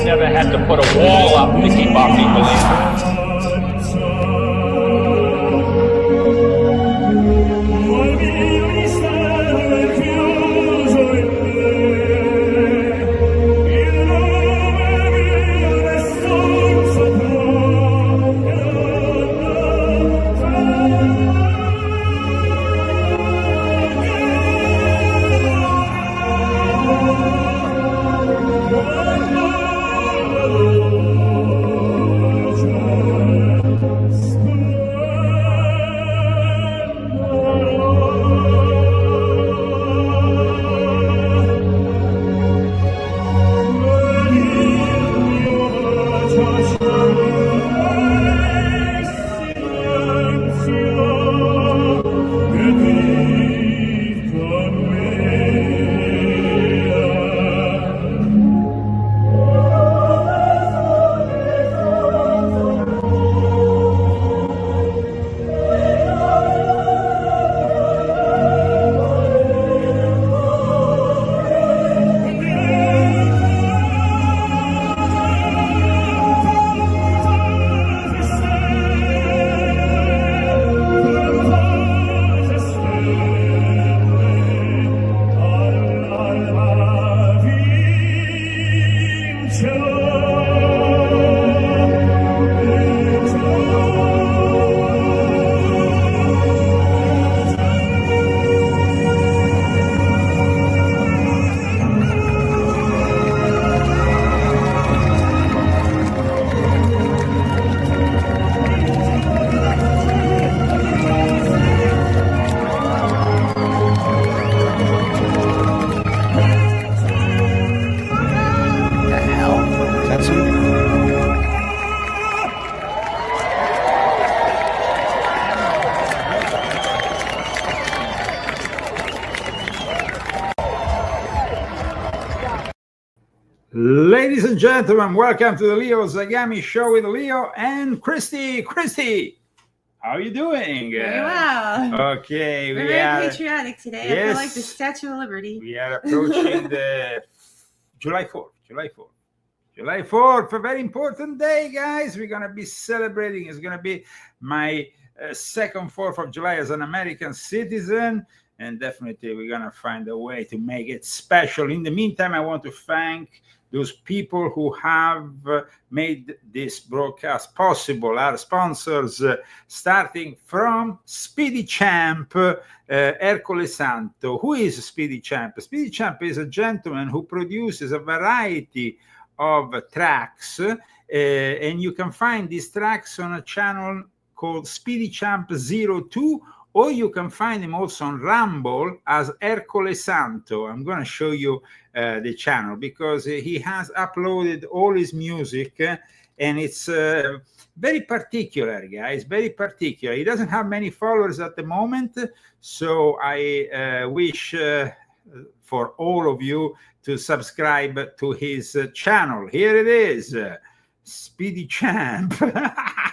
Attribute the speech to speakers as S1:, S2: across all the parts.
S1: I've never had to put a wall up to keep our people in.
S2: Ladies and gentlemen, welcome to the Leo Zagami Show with Leo and Christy. Christy, how are you doing?
S3: Very well.
S2: Okay.
S3: We're very patriotic today.
S2: Yes,
S3: I feel like the Statue of Liberty.
S2: We are approaching the July 4th. July 4th, a very important day, guys. We're going to be celebrating. It's going to be my second 4th of July as an American citizen. And definitely we're going to find a way to make it special. In the meantime, I want to thank those people who have made this broadcast possible, our sponsors, starting from Speedy Champ, Ercole Santo. Who is Speedy Champ? Speedy Champ is a gentleman who produces a variety of tracks, and you can find these tracks on a channel called Speedy Champ 02, or you can find him also on Rumble as Ercole Santo. I'm going to show you the channel because he has uploaded all his music, and it's very particular, guys, very particular. He doesn't have many followers at the moment, so I wish for all of you to subscribe to his channel. Here it is. Speedy Champ.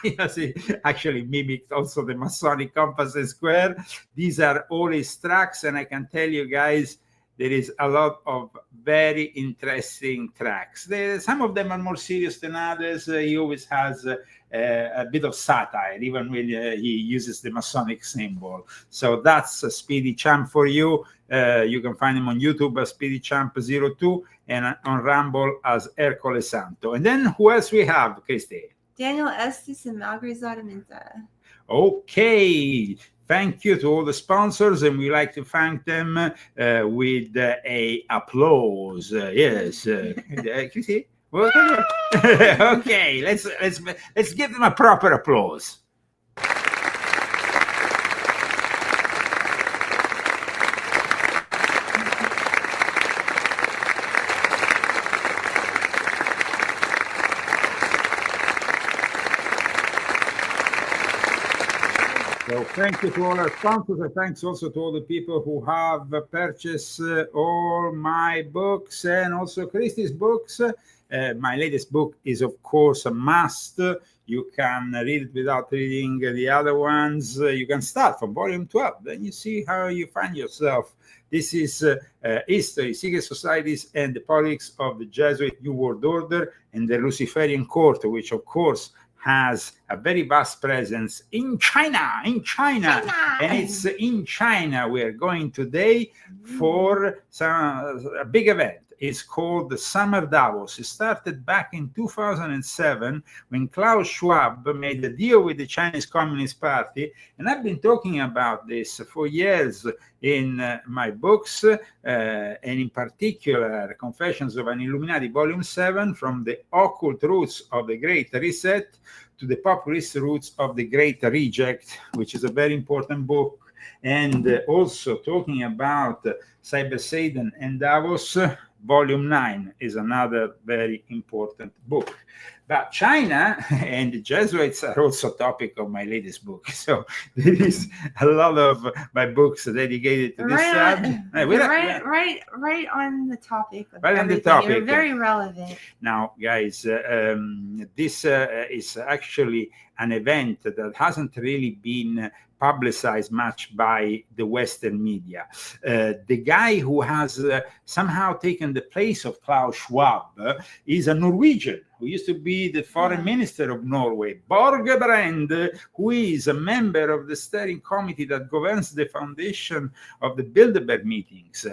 S2: Yes, he actually mimicked also the Masonic compass and square. These are all his tracks, and I can tell you guys, there is a lot of very interesting tracks. Some of them are more serious than others. He always has a bit of satire, even when he uses the Masonic symbol. So that's a Speedy Champ for you. You can find him on YouTube as Speedy Champ 02 and on Rumble as Ercole Santo. And then who else we have, Christy?
S3: Daniel Estes and Malgris Arminta.
S2: Okay. Thank you to all the sponsors, and we like to thank them with a applause. Yes, Christy. Okay, let's give them a proper applause. So thank you to all our sponsors, and thanks also to all the people who have purchased all my books and also Christy's books. My latest book is, of course, a must. You can read it without reading the other ones. You can start from volume 12. Then you see how you find yourself. This is History, Secret Societies, and the Politics of the Jesuit New World Order and the Luciferian Court, which, of course, has a very vast presence in China. And it's in China we are going today for a big event. It's called the Summer Davos. It started back in 2007 when Klaus Schwab made a deal with the Chinese Communist Party. And I've been talking about this for years in my books, and in particular, Confessions of an Illuminati Volume 7, from the Occult Roots of the Great Reset to the Populist Roots of the Great Reject, which is a very important book. And also talking about Cyber Satan and Davos, Volume 9 is another very important book. But China and the Jesuits are also a topic of my latest book. So there is a lot of my books dedicated to this subject.
S3: Right on the topic.
S2: Right on the topic.
S3: You're very relevant.
S2: Now, guys, this is actually an event that hasn't really been publicized much by the Western media. The guy who has somehow taken the place of Klaus Schwab is a Norwegian who used to be the foreign minister of Norway, Børge Brende, who is a member of the steering committee that governs the foundation of the Bilderberg meetings,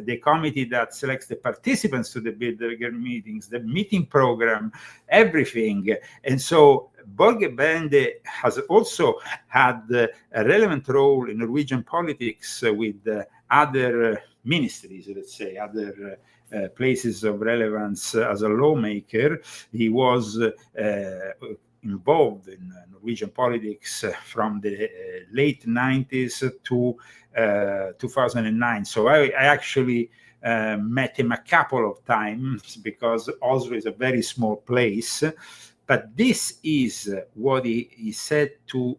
S2: the committee that selects the participants to the Bilderberg meetings, the meeting program, everything. And so Børge Brende has also had a relevant role in Norwegian politics with other ministries, let's say, other places of relevance as a lawmaker. He was involved in Norwegian politics from the late 90s to 2009. So I actually met him a couple of times because Oslo is a very small place. But this is what he said to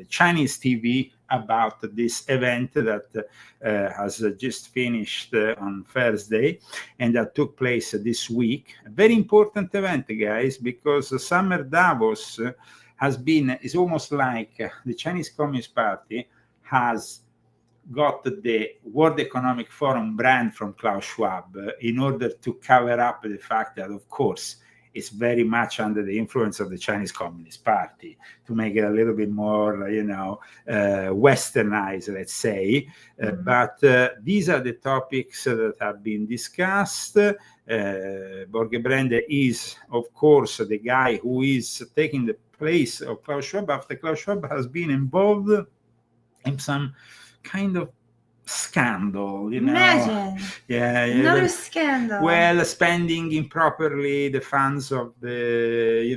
S2: Chinese TV about this event that has just finished on Thursday and that took place this week. A very important event, guys, because Summer Davos is almost like the Chinese Communist Party has got the World Economic Forum brand from Klaus Schwab in order to cover up the fact that, of course, it's very much under the influence of the Chinese Communist Party to make it a little bit more, westernized, let's say. But these are the topics that have been discussed. Børge Brende is, of course, the guy who is taking the place of Klaus Schwab after Klaus Schwab has been involved in some kind of scandal,
S3: Imagine.
S2: Yeah,
S3: another scandal.
S2: Well, spending improperly the funds of the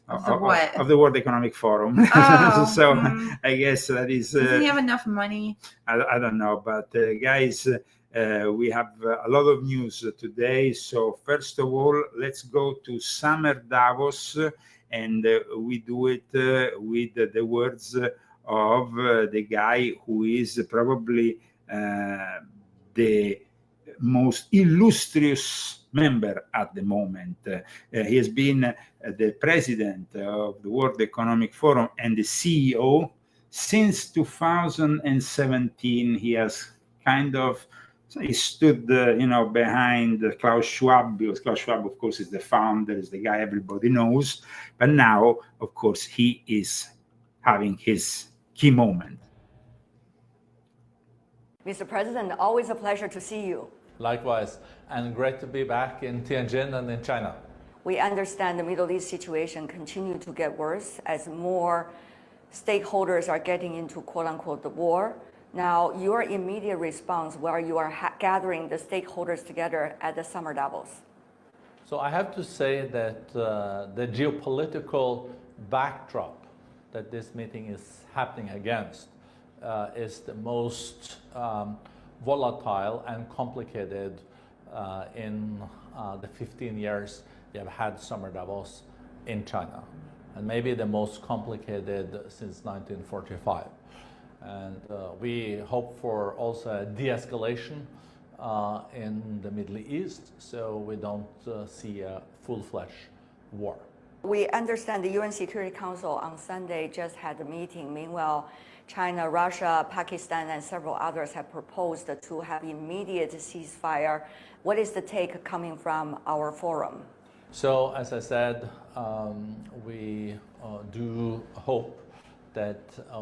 S2: of the World Economic Forum. So I guess that is
S3: doesn't he have enough money?
S2: I don't know, but guys, we have a lot of news today. So first of all, let's go to Summer Davos, and we do it with the words of the guy who is probably the most illustrious member at the moment. He has been the president of the World Economic Forum and the CEO since 2017. He has he stood, behind Klaus Schwab, because Klaus Schwab, of course, is the founder, is the guy everybody knows. But now, of course, he is having his key moment.
S4: Mr. President, always a pleasure to see you.
S5: Likewise, and great to be back in Tianjin and in China.
S4: We understand the Middle East situation continues to get worse as more stakeholders are getting into quote-unquote the war. Now, your immediate response where you are gathering the stakeholders together at the Summer Davos.
S5: So I have to say that the geopolitical backdrop that this meeting is happening against is the most volatile and complicated in the 15 years we have had Summer Davos in China, and maybe the most complicated since 1945. And we hope for also a de-escalation in the Middle East, so we don't see a full-fledged war.
S4: We understand the UN Security Council on Sunday just had a meeting. Meanwhile, China, Russia, Pakistan, and several others have proposed to have immediate ceasefire. What is the take coming from our forum?
S5: So, as I said, we do hope that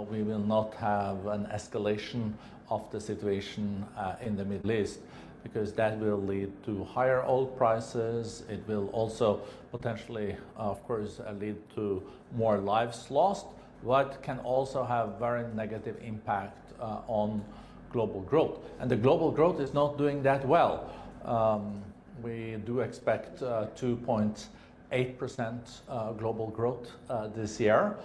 S5: we will not have an escalation of the situation in the Middle East, because that will lead to higher oil prices. It will also potentially, of course, lead to more lives lost, but can also have very negative impact on global growth. And the global growth is not doing that well. We do expect 2.8% global growth this year.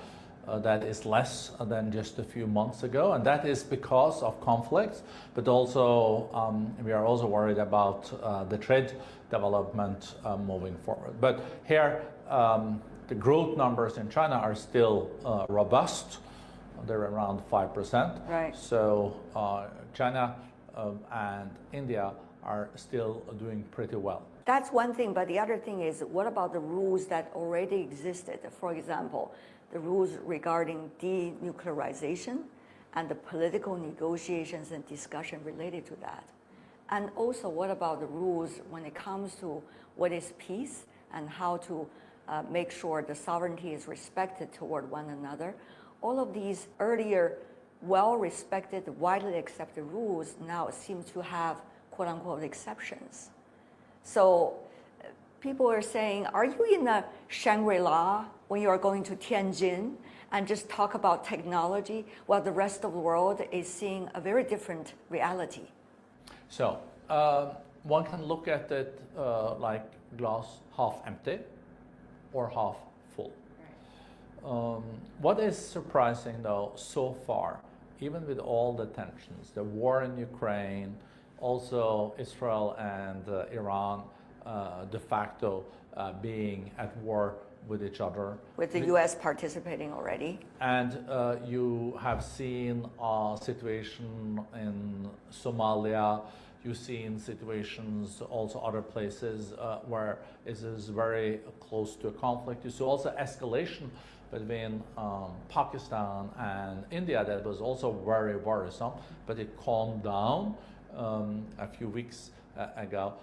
S5: That is less than just a few months ago, and that is because of conflicts, but also we are also worried about the trade development moving forward. But here, the growth numbers in China are still robust. They're around 5%.
S4: Right.
S5: So China and India are still doing pretty well.
S4: That's one thing, but the other thing is, what about the rules that already existed? For example, the rules regarding denuclearization and the political negotiations and discussion related to that. And also, what about the rules when it comes to what is peace and how to make sure the sovereignty is respected toward one another? All of these earlier well-respected, widely accepted rules now seem to have quote-unquote exceptions. So people are saying, are you in a Shangri-La when you are going to Tianjin and just talk about technology while the rest of the world is seeing a very different reality?
S5: So one can look at it like glass half empty or half full. What is surprising though so far, even with all the tensions, the war in Ukraine, also Israel and Iran de facto being at war with each other.
S4: With the US participating already.
S5: And you have seen a situation in Somalia, you've seen situations also other places where it is very close to a conflict. You saw also escalation between Pakistan and India that was also very worrisome, but it calmed down a few weeks ago.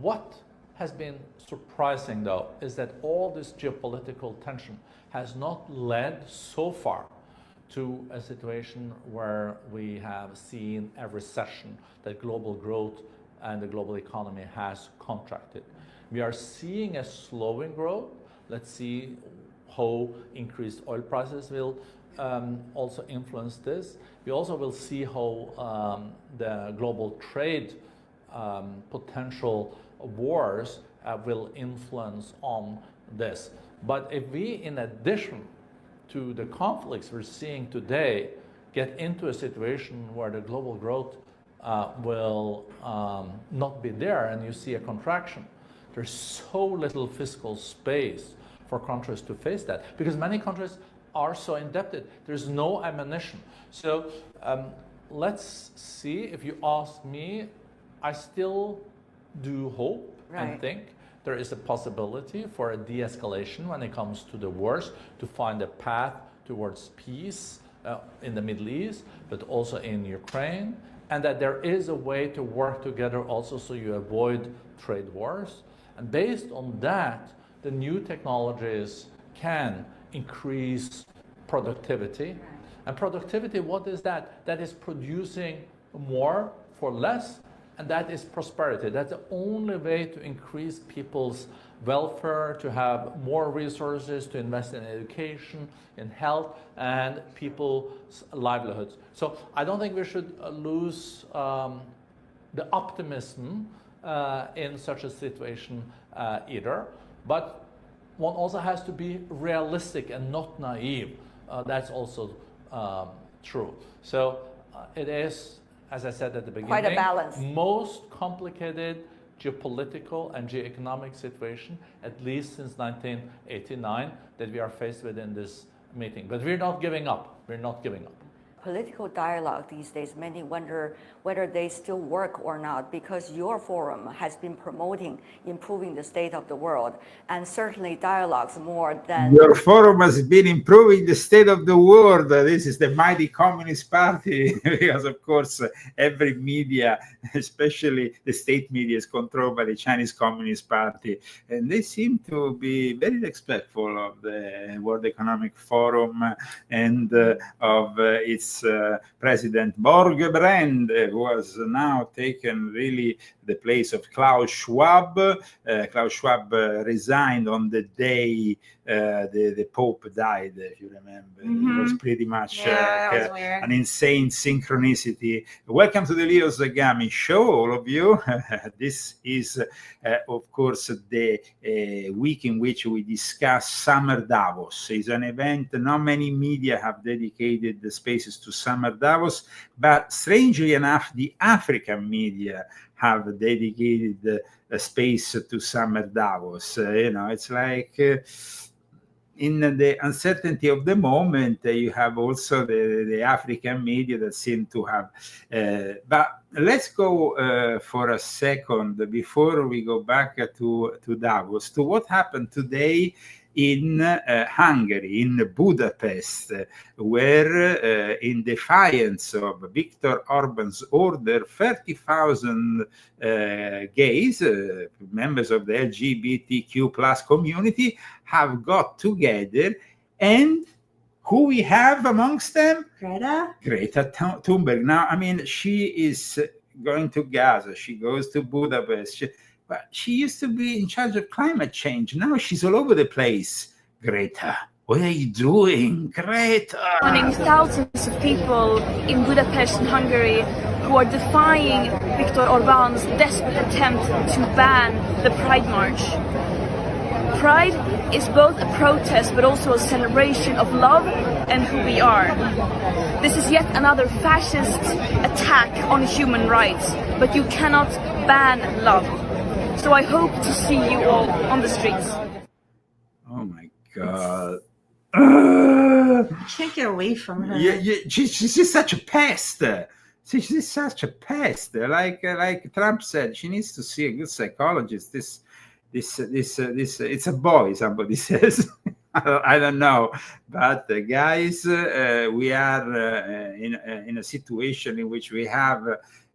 S5: What has been surprising though is that all this geopolitical tension has not led so far to a situation where we have seen a recession, that global growth and the global economy has contracted. We are seeing a slowing growth. Let's see how increased oil prices will also influence this. We also will see how the global trade potential wars will influence on this. But if we, in addition to the conflicts we're seeing today, get into a situation where the global growth will not be there and you see a contraction, there's so little fiscal space for countries to face that, because many countries are so indebted. There's no ammunition. So let's see. If you ask me, I still do hope and think there is a possibility for a de-escalation when it comes to the wars, to find a path towards peace in the Middle East, but also in Ukraine, and that there is a way to work together also so you avoid trade wars. And based on that, the new technologies can increase productivity. And productivity, what is that? That is producing more for less, and that is prosperity. That's the only way to increase people's welfare, to have more resources, to invest in education, in health, and people's livelihoods. So I don't think we should lose the optimism in such a situation either. But one also has to be realistic and not naive. That's also true. So it is, as I said at the beginning,
S4: quite a balance.
S5: Most complicated geopolitical and geoeconomic situation, at least since 1989, that we are faced with in this meeting. But we're not giving up. We're not giving up.
S4: Political dialogue these days, many wonder whether they still work or not, because your forum has been promoting improving the state of the world, and certainly dialogues more than...
S2: Your forum has been improving the state of the world. This is the mighty Communist Party, because of course every media, especially the state media, is controlled by the Chinese Communist Party, and they seem to be very respectful of the World Economic Forum and of its President Borgebrand, who has now taken really the place of Klaus Schwab. Klaus Schwab resigned on the day the Pope died, if you remember. It was pretty much
S3: that was weird.
S2: an insane synchronicity. Welcome to the Leo Zagami show, all of you. This is, of course, the week in which we discuss Summer Davos. It's an event not many media have dedicated the spaces to Summer Davos, but strangely enough, the African media have dedicated a space to Summer Davos. It's like in the uncertainty of the moment, you have also the African media that seem to have. But let's go for a second before we go back to Davos, to what happened today in Hungary, in Budapest, where in defiance of Viktor Orban's order, 30,000 gays, members of the LGBTQ plus community, have got together, and who we have amongst them?
S3: Greta
S2: Thunberg. Now, I mean, she is going to Gaza, she goes to Budapest, but she used to be in charge of climate change. Now she's all over the place. Greta, what are you doing, Greta?
S6: Joining thousands of people in Budapest and Hungary who are defying Viktor Orban's desperate attempt to ban the Pride March. Pride is both a protest but also a celebration of love and who we are. This is yet another fascist attack on human rights, but you cannot ban love. So I hope to see you all on the streets.
S2: Oh my God.
S3: can't get away from her.
S2: She's just such a pest. She's just such a pest. Like Trump said, she needs to see a good psychologist. This it's a boy, somebody says. I don't know, but guys, we are in a situation in which we have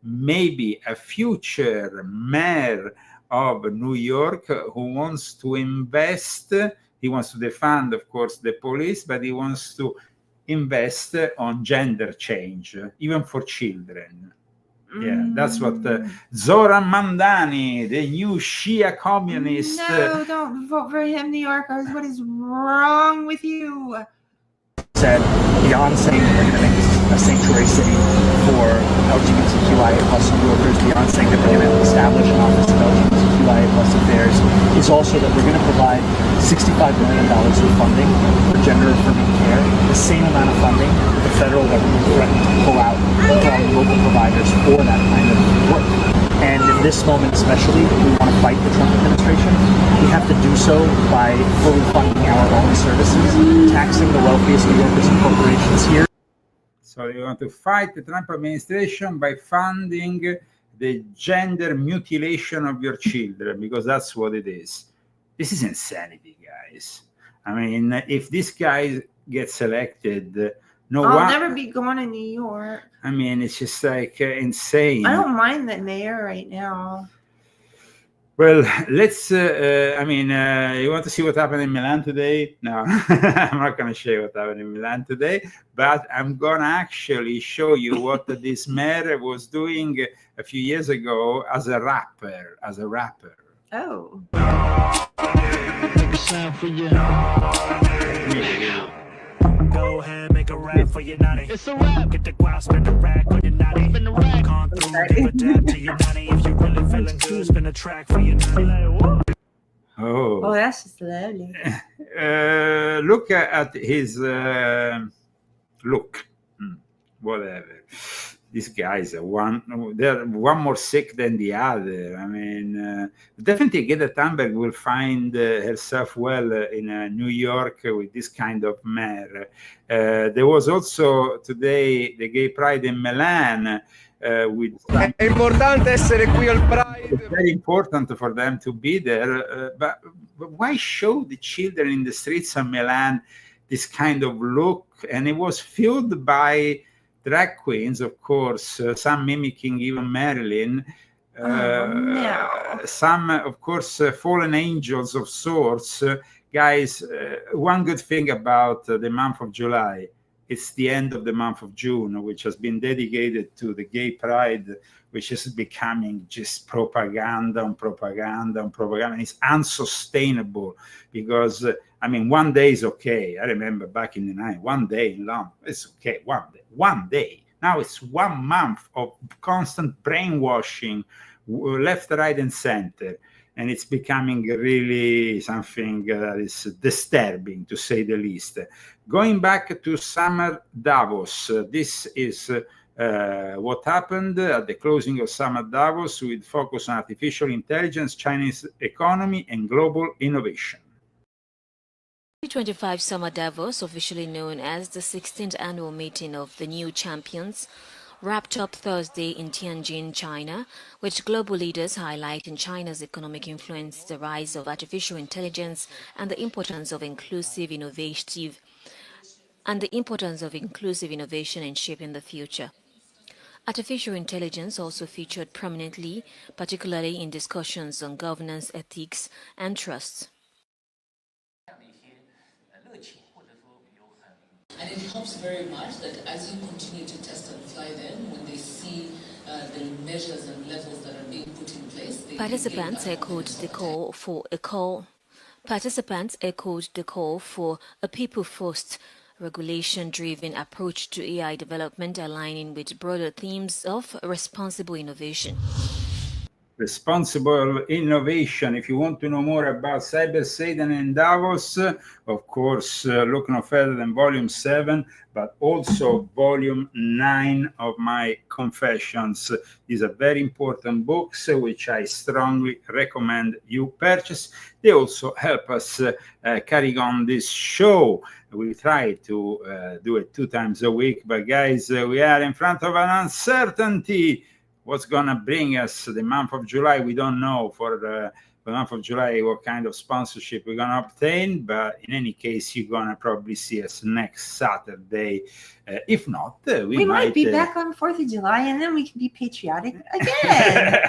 S2: maybe a future mayor of New York who wants to invest. He wants to defund, of course, the police, but he wants to invest on gender change, even for children. Yeah, that's what Zoran Mandani, the new Shia communist.
S3: No, don't vote for him, New Yorkers. What is wrong with you?
S7: Said beyond saying that we're going to make this a sanctuary city for LGBTQIA plus New Yorkers, beyond saying that we're going to establish an office of LGBTQIA plus affairs, is also that we're going to provide $65 million in funding for gender-affirming care, the same amount of funding that the federal government threatened to pull out from local providers for that kind of work. And in this moment especially, if we want to fight the Trump administration, we have to do so by fully funding our own services, taxing the wealthiest New Yorkers and corporations here.
S2: So you want to fight the Trump administration by funding the gender mutilation of your children, because that's what it is. This is insanity, guys. I mean, if this guy gets elected,
S3: I'll never be going to New York.
S2: I mean, it's just like insane.
S3: I don't mind the mayor right now.
S2: Well, let's, you want to see what happened in Milan today? No, I'm not going to show you what happened in Milan today, but I'm going to actually show you what this mayor was doing a few years ago as a rapper.
S3: Oh.
S8: Make a sound for you. Go ahead, make a rap for your nanny. It's a rap. Get the guap, spin the rack on your nanny. Spin the rack. Con through, give a dab to your nanny. If you really feeling good, spin a track for your nanny.
S2: Oh,
S3: That's just lovely.
S2: Look at his look. Whatever. these guys are they're one more sick than the other. I mean, definitely Greta Thunberg will find herself well in New York with this kind of mayor. There was also today the Gay Pride in Milan. With
S9: È importante essere qui al Pride.
S2: It's very important for them to be there, but why show the children in the streets of Milan this kind of look? And it was fueled by drag queens, of course, some mimicking even Marilyn, some, of course, fallen angels of sorts. Guys, one good thing about the month of July, it's the end of the month of June, which has been dedicated to the gay pride, which is becoming just propaganda on propaganda on propaganda. It's unsustainable because, I mean, one day is okay. I remember back in the night, one day in London, it's okay, one day. Now it's 1 month of constant brainwashing, left, right, and center. And it's becoming really something that is disturbing, to say the least. Going back to summer Davos, this is what happened at the closing of summer Davos with focus on artificial intelligence, Chinese economy, and global innovation.
S10: 2025 Summer Davos, officially known as the 16th annual meeting of the New Champions, wrapped up Thursday in Tianjin, China, with global leaders highlighting China's economic influence, the rise of artificial intelligence, and the importance of inclusive innovation in shaping the future. Artificial intelligence also featured prominently, particularly in discussions on governance, ethics, and trust.
S11: And it helps very much that as you continue to test and fly them, when they see the measures and levels that are being put in place,
S10: Participants echoed the call for a people-first, regulation-driven approach to AI development, aligning with broader themes of responsible innovation.
S2: Responsible innovation. If you want to know more about Cyber Satan and Davos, of course, look no further than Volume 7, but also Volume 9 of my Confessions. These are very important books, which I strongly recommend you purchase. They also help us carrying on this show. We try to do it 2 times a week, but guys, we are in front of an uncertainty. What's going to bring us the month of July, we don't know. For the month of July, what kind of sponsorship we're going to obtain. But in any case, you're going to probably see us next Saturday. If not, we
S3: might be back on 4th of July, and then we can be patriotic again.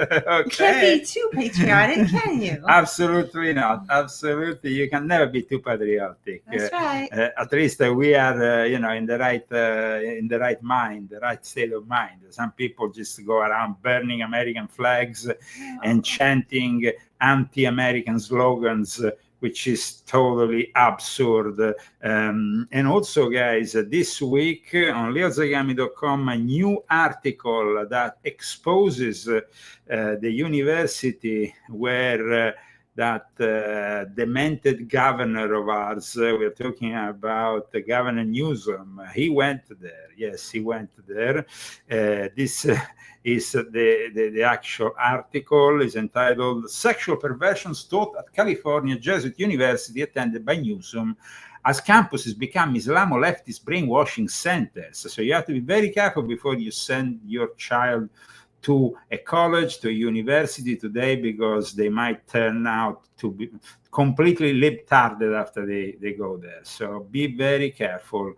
S2: Okay.
S3: You can't be too patriotic, can you?
S2: Absolutely not. Absolutely, you can never be too patriotic.
S3: That's right.
S2: At least we are, in the right mind, the right state of mind. Some people just go around burning American flags and chanting anti-American slogans, which is totally absurd. And also, guys, this week on leozagami.com, a new article that exposes the university where that demented governor of ours, we're talking about Governor Newsom, he went there. Yes, he went there. This is the actual article, is entitled Sexual Perversions Taught at California Jesuit University Attended by Newsom as Campuses Become Islamo-Leftist Brainwashing Centers. So you have to be very careful before you send your child to a college, to a university today, because they might turn out to be completely libtarded after they go there. So be very careful.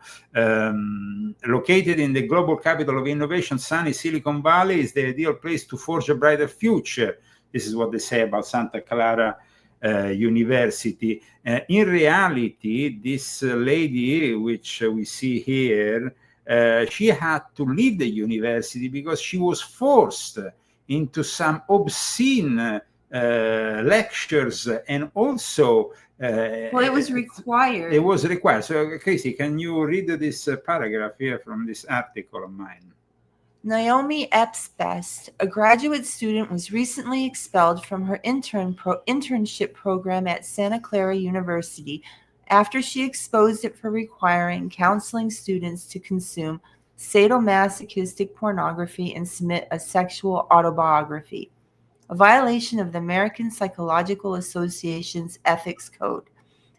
S2: Located in the global capital of innovation, sunny Silicon Valley is the ideal place to forge a brighter future. This is what they say about Santa Clara University. In reality, this lady, which we see here, she had to leave the university because she was forced into some obscene lectures, and also
S3: well, it was required.
S2: It was required. So, Chrissy, can you read this paragraph here from this article of mine?
S3: Naomi Epps-Best, a graduate student, was recently expelled from her internship program at Santa Clara University after she exposed it for requiring counseling students to consume sadomasochistic pornography, and submit a sexual autobiography, a violation of the American Psychological Association's Ethics Code.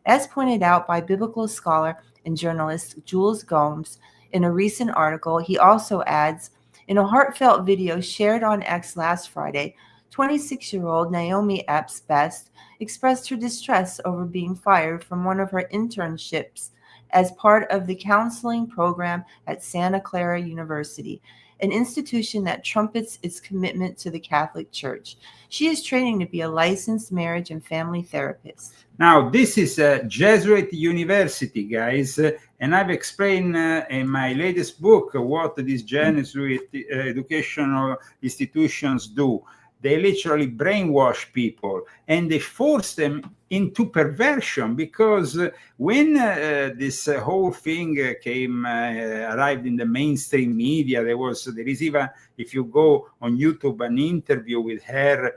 S3: As pointed out by biblical scholar and journalist Jules Gomes in a recent article, he also adds, in a heartfelt video shared on X last Friday, 26-year-old Naomi Epps Best expressed her distress over being fired from one of her internships as part of the counseling program at Santa Clara University, an institution that trumpets its commitment to the Catholic Church. She is training to be a licensed marriage and family therapist.
S2: Now, this is a Jesuit university, guys, and I've explained in my latest book what these Jesuit educational institutions do. They literally brainwash people and they force them into perversion, because when this whole thing arrived in the mainstream media, there is even, if you go on YouTube, an interview with her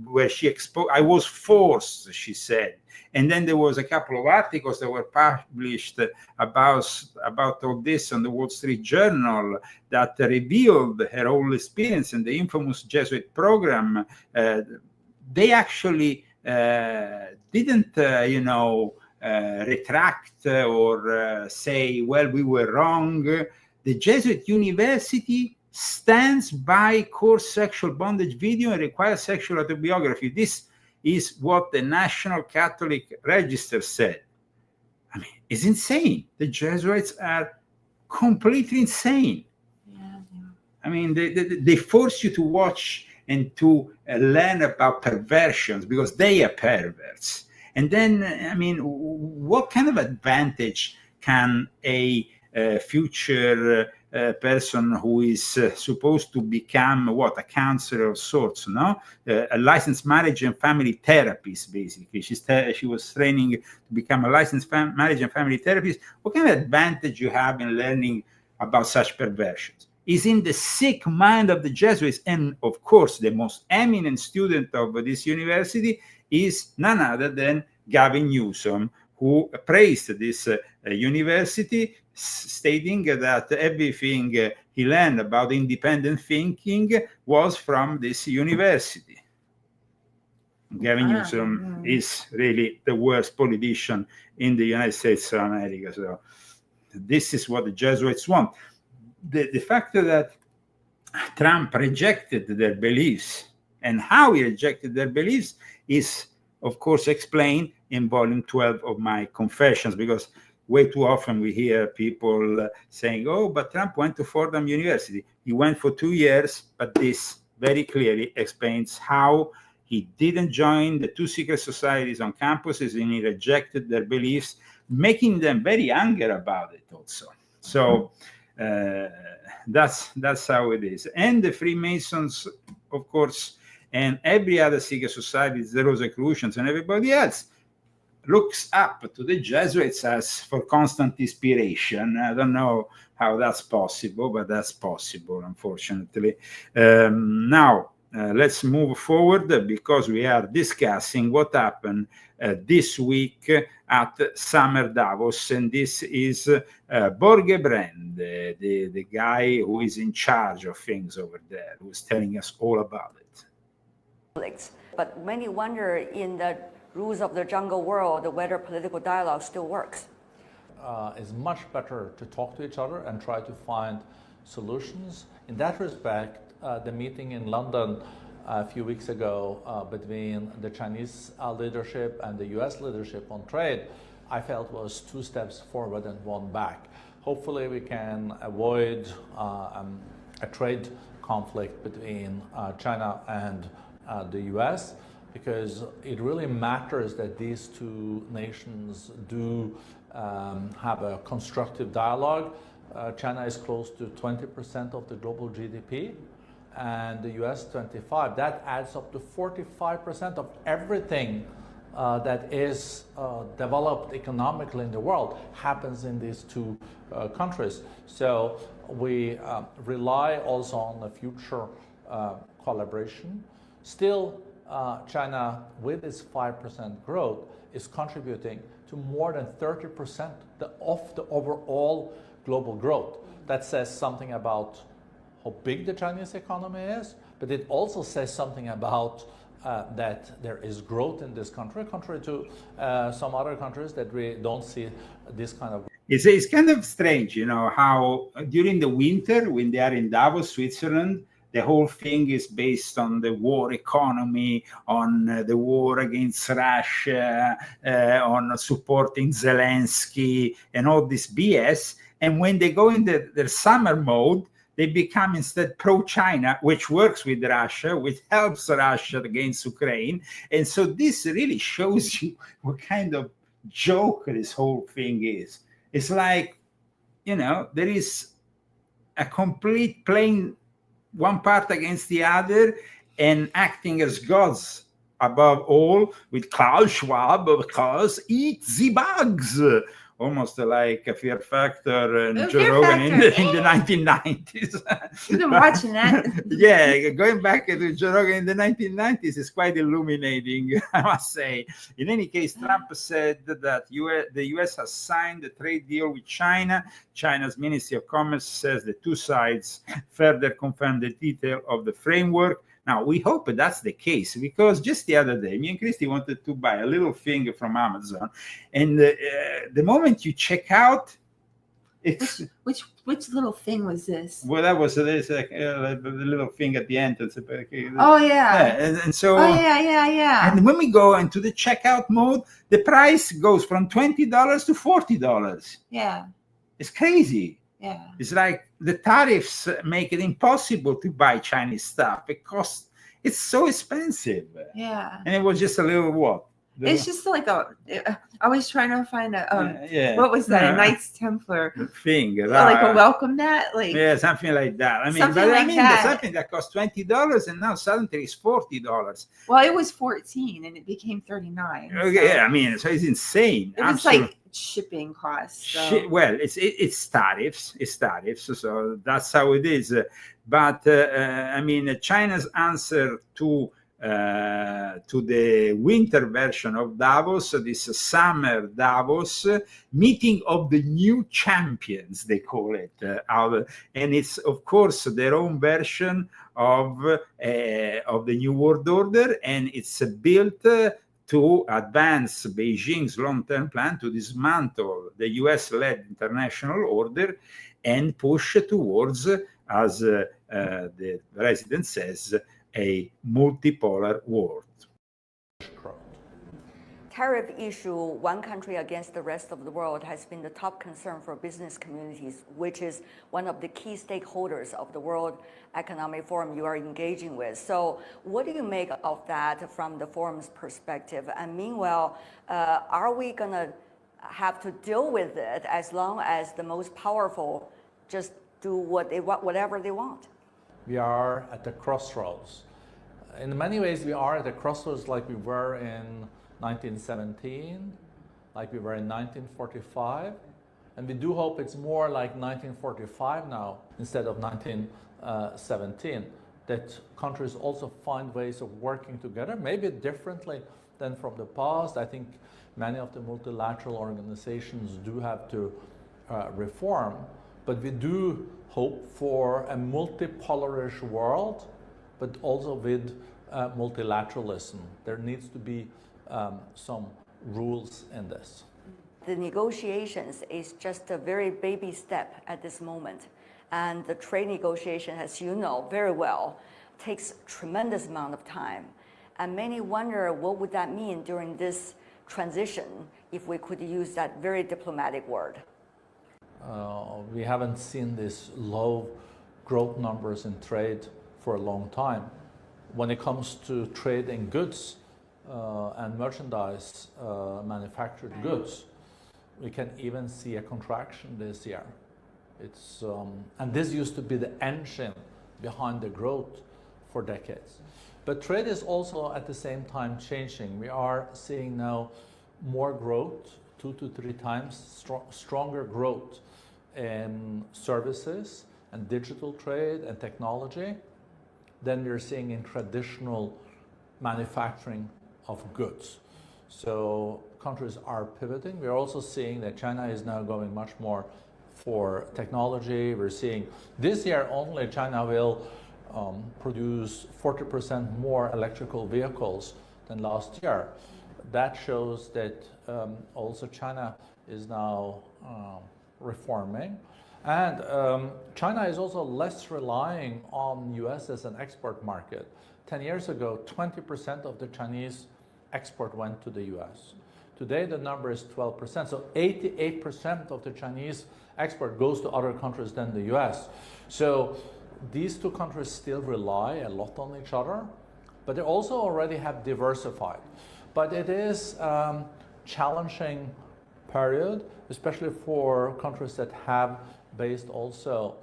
S2: where she exposed, I was forced, she said. And then there was a couple of articles that were published about all this on the Wall Street Journal that revealed her whole experience in the infamous Jesuit program. They actually didn't, retract or say, well, we were wrong. The Jesuit university stands by course sexual bondage video and requires sexual autobiography. This is what the National Catholic Register said. I mean, it's insane. The Jesuits are completely insane.
S3: Yeah.
S2: I mean, they force you to watch and to learn about perversions because they are perverts. And then, I mean, what kind of advantage can a future person who is supposed to become a counselor of sorts, a licensed marriage and family therapist, basically. She was training to become a licensed marriage and family therapist. What kind of advantage you have in learning about such perversions? Is in the sick mind of the Jesuits, and of course, the most eminent student of this university is none other than Gavin Newsom, who praised this university, stating that everything he learned about independent thinking was from this university. Gavin Newsom is really the worst politician in the United States of America. So this is what the Jesuits want. The fact that Trump rejected their beliefs and how he rejected their beliefs is, of course, explained in volume 12 of my Confessions, because way too often we hear people saying, oh, but Trump went to Fordham University. He went for 2 years, but this very clearly explains how he didn't join the two secret societies on campuses and he rejected their beliefs, making them very angry about it also. So that's how it is. And the Freemasons, of course, and every other secret society, the Rosicrucians and everybody else, looks up to the Jesuits as for constant inspiration. I don't know how that's possible, but that's possible, unfortunately. Now, let's move forward, because we are discussing what happened this week at Summer Davos, and this is Borge Brand, the guy who is in charge of things over there, who's telling us all about it.
S4: But many wonder in the rules of the jungle world whether political dialogue still works.
S5: It's much better to talk to each other and try to find solutions. In that respect, the meeting in London a few weeks ago between the Chinese leadership and the US leadership on trade, I felt was 2 steps forward and 1 back. Hopefully we can avoid a trade conflict between China and the US, because it really matters that these 2 nations do have a constructive dialogue. China is close to 20% of the global GDP, and the US 25%. That adds up to 45% of everything that is developed economically in the world happens in these 2 countries. So we rely also on the future collaboration. Still, China, with its 5% growth, is contributing to more than 30% of the overall global growth. that says something about how big the Chinese economy is, but it also says something about that there is growth in this country, contrary to some other countries that we don't see this kind of.
S2: It's kind of strange, you know, how during the winter, when they are in Davos, Switzerland, the whole thing is based on the war economy, on the war against Russia, on supporting Zelensky, and all this BS. And when they go in their summer mode, they become instead pro-China, which works with Russia, which helps Russia against Ukraine. And so this really shows you what kind of joke this whole thing is. It's like, you know, there is a complete playing one part against the other and acting as gods above all, with Klaus Schwab, of course, eat the bugs. Almost like a Fear Factor and Joe Rogan in the 1990s.
S3: You've been watching that.
S2: Yeah, going back to Joe Rogan in the 1990s is quite illuminating, I must say. In any case, Trump said that the US has signed a trade deal with China. China's Ministry of Commerce says the two sides further confirm the detail of the framework. Now, we hope that's the case, because just the other day, me and Christy wanted to buy a little thing from Amazon. And the moment you check out, it's...
S3: Which little thing was this?
S2: Well, that was this the little thing at the entrance.
S3: Oh, yeah.
S2: And so...
S3: Oh, yeah.
S2: And when we go into the checkout mode, the price goes from $20 to $40.
S3: Yeah.
S2: It's crazy.
S3: Yeah.
S2: It's like the tariffs make it impossible to buy Chinese stuff because it's so expensive.
S3: Yeah.
S2: And it was just a little what?
S3: It's just like I was trying to find what was that? A Knights Templar
S2: thing.
S3: Like a welcome mat? Like,
S2: yeah, something like that. I mean, there's something that cost $20 and now suddenly it's $40.
S3: Well, it was $14 and it became $39.
S2: Okay, yeah, I mean, so it's insane.
S3: It was like shipping costs. So.
S2: Well, it's tariffs. It's tariffs. So that's how it is. But I mean, China's answer to the winter version of Davos, this summer Davos, meeting of the new champions, they call it, and it's of course their own version of the New World Order, and it's built to advance Beijing's long-term plan to dismantle the US-led international order and push towards, as the president says, a multipolar world.
S4: Tariff issue, one country against the rest of the world, has been the top concern for business communities, which is one of the key stakeholders of the World Economic Forum you are engaging with. So what do you make of that from the forum's perspective? And meanwhile, are we going to have to deal with it as long as the most powerful just do whatever they want?
S5: We are at the crossroads. In many ways, we are at the crossroads like we were in 1917, like we were in 1945, and we do hope it's more like 1945 now instead of 1917, that countries also find ways of working together, maybe differently than from the past. I think many of the multilateral organizations do have to reform, but we do hope for a multipolarish world, but also with multilateralism. There needs to be some rules in this.
S4: The negotiations is just a very baby step at this moment. And the trade negotiation, as you know very well, takes tremendous amount of time. And many wonder what would that mean during this transition if we could use that very diplomatic word.
S5: We haven't seen these low growth numbers in trade for a long time. When it comes to trade in goods and merchandise, manufactured goods, we can even see a contraction this year. It's and this used to be the engine behind the growth for decades. But trade is also at the same time changing. We are seeing now more growth, 2 to 3 times stronger growth in services and digital trade and technology than we're seeing in traditional manufacturing of goods. So countries are pivoting. We're also seeing that China is now going much more for technology. We're seeing this year only China will produce 40% more electrical vehicles than last year. That shows that also China is now reforming. And China is also less relying on US as an export market. 10 years ago, 20% of the Chinese export went to the US. Today, the number is 12%. So 88% of the Chinese export goes to other countries than the US. So these two countries still rely a lot on each other, but they also already have diversified. But it is a challenging period, especially for countries that have based also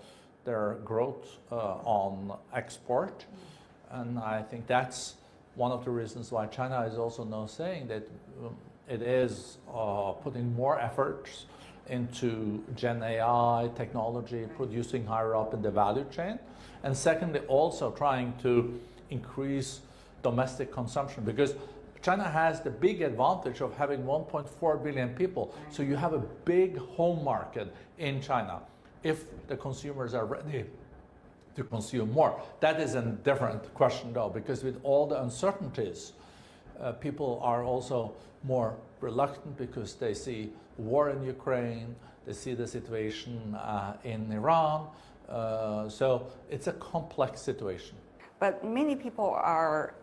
S5: their growth on export. And I think that's one of the reasons why China is also now saying that it is putting more efforts into Gen AI technology, producing higher up in the value chain. And secondly, also trying to increase domestic consumption, because China has the big advantage of having 1.4 billion people. So you have a big home market in China if the consumers are ready to consume more. That is a different question though, because with all the uncertainties, people are also more reluctant because they see war in Ukraine, they see the situation in Iran. So it's a complex situation.
S4: But many people are...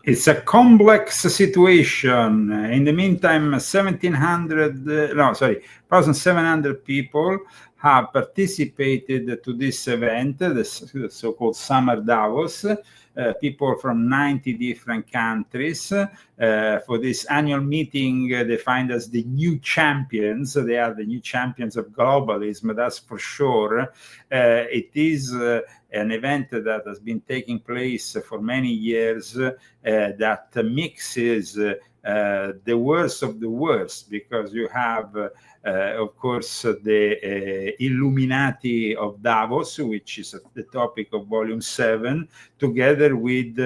S2: It's a complex situation. In the meantime, 1,700 people have participated to this event, the so-called Summer Davos. People from 90 different countries. For this annual meeting, they find us the new champions. They are the new champions of globalism, that's for sure. It is an event that has been taking place for many years that mixes the worst of the worst, because you have, of course, the Illuminati of Davos, which is the topic of Volume 7, together with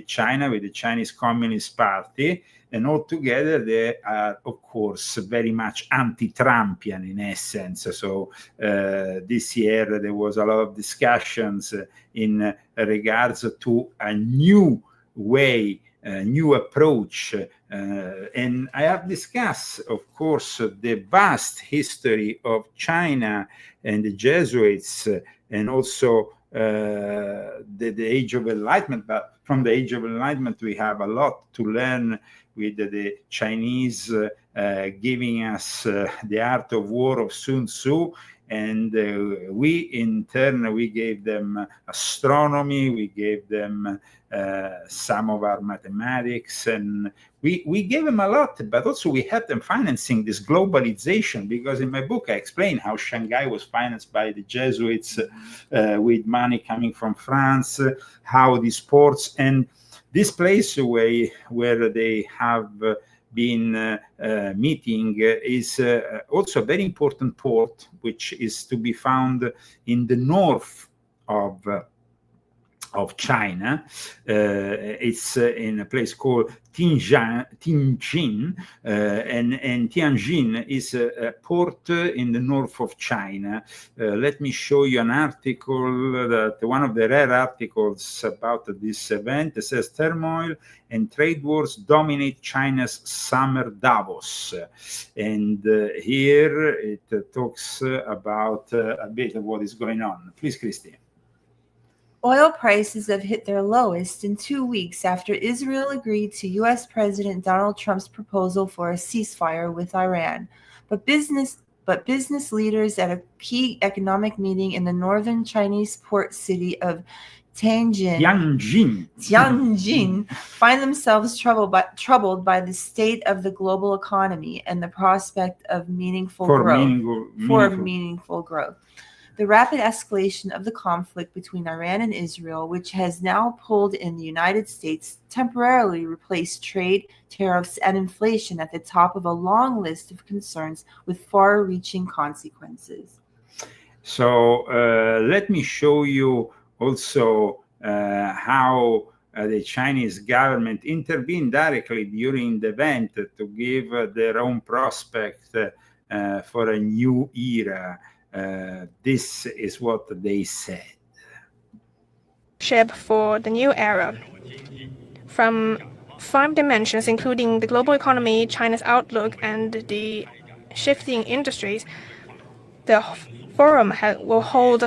S2: China, with the Chinese Communist Party. And altogether, they are, of course, very much anti-Trumpian in essence. So this year, there was a lot of discussions in regards to a new way, a new approach. And I have discussed, of course, the vast history of China and the Jesuits, and also the Age of Enlightenment. But from the Age of Enlightenment, we have a lot to learn with the Chinese giving us the art of war of Sun Tzu. And we, in turn, we gave them astronomy, we gave them some of our mathematics, and we gave them a lot, but also we helped them financing this globalization, because in my book I explain how Shanghai was financed by the Jesuits with money coming from France, how these ports and this place where they have been meeting is also a very important port, which is to be found in the north of China. It's in a place called Tianjin, and Tianjin is a port in the north of China. Let me show you an article, that one of the rare articles about this event. It says turmoil and trade wars dominate China's Summer Davos. And here it talks about a bit of what is going on. Please, Christine.
S3: Oil prices have hit their lowest in 2 weeks after Israel agreed to U.S. President Donald Trump's proposal for a ceasefire with Iran. But business leaders at a key economic meeting in the northern Chinese port city of Tianjin find themselves troubled by the state of the global economy and the prospect of meaningful growth. The rapid escalation of the conflict between Iran and Israel, which has now pulled in the United States, temporarily replaced trade, tariffs, and inflation at the top of a long list of concerns with far-reaching consequences.
S2: So let me show you also how the Chinese government intervened directly during the event to give their own prospect for a new era. This is what they said.
S12: For the new era from 5 dimensions, including the global economy, China's outlook, and the shifting industries. The forum will hold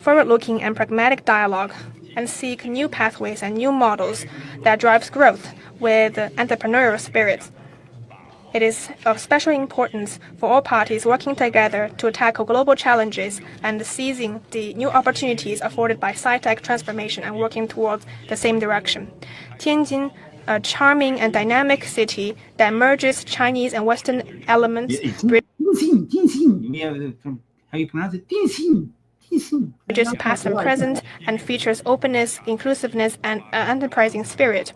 S12: forward-looking and pragmatic dialogue and seek new pathways and new models that drives growth with entrepreneurial spirit. It is of special importance for all parties working together to tackle global challenges and seizing the new opportunities afforded by sci-tech transformation and working towards the same direction. Tianjin, a charming and dynamic city that merges Chinese and Western elements,
S2: How you pronounce it?
S12: bridges past and present, and features openness, inclusiveness, and enterprising spirit.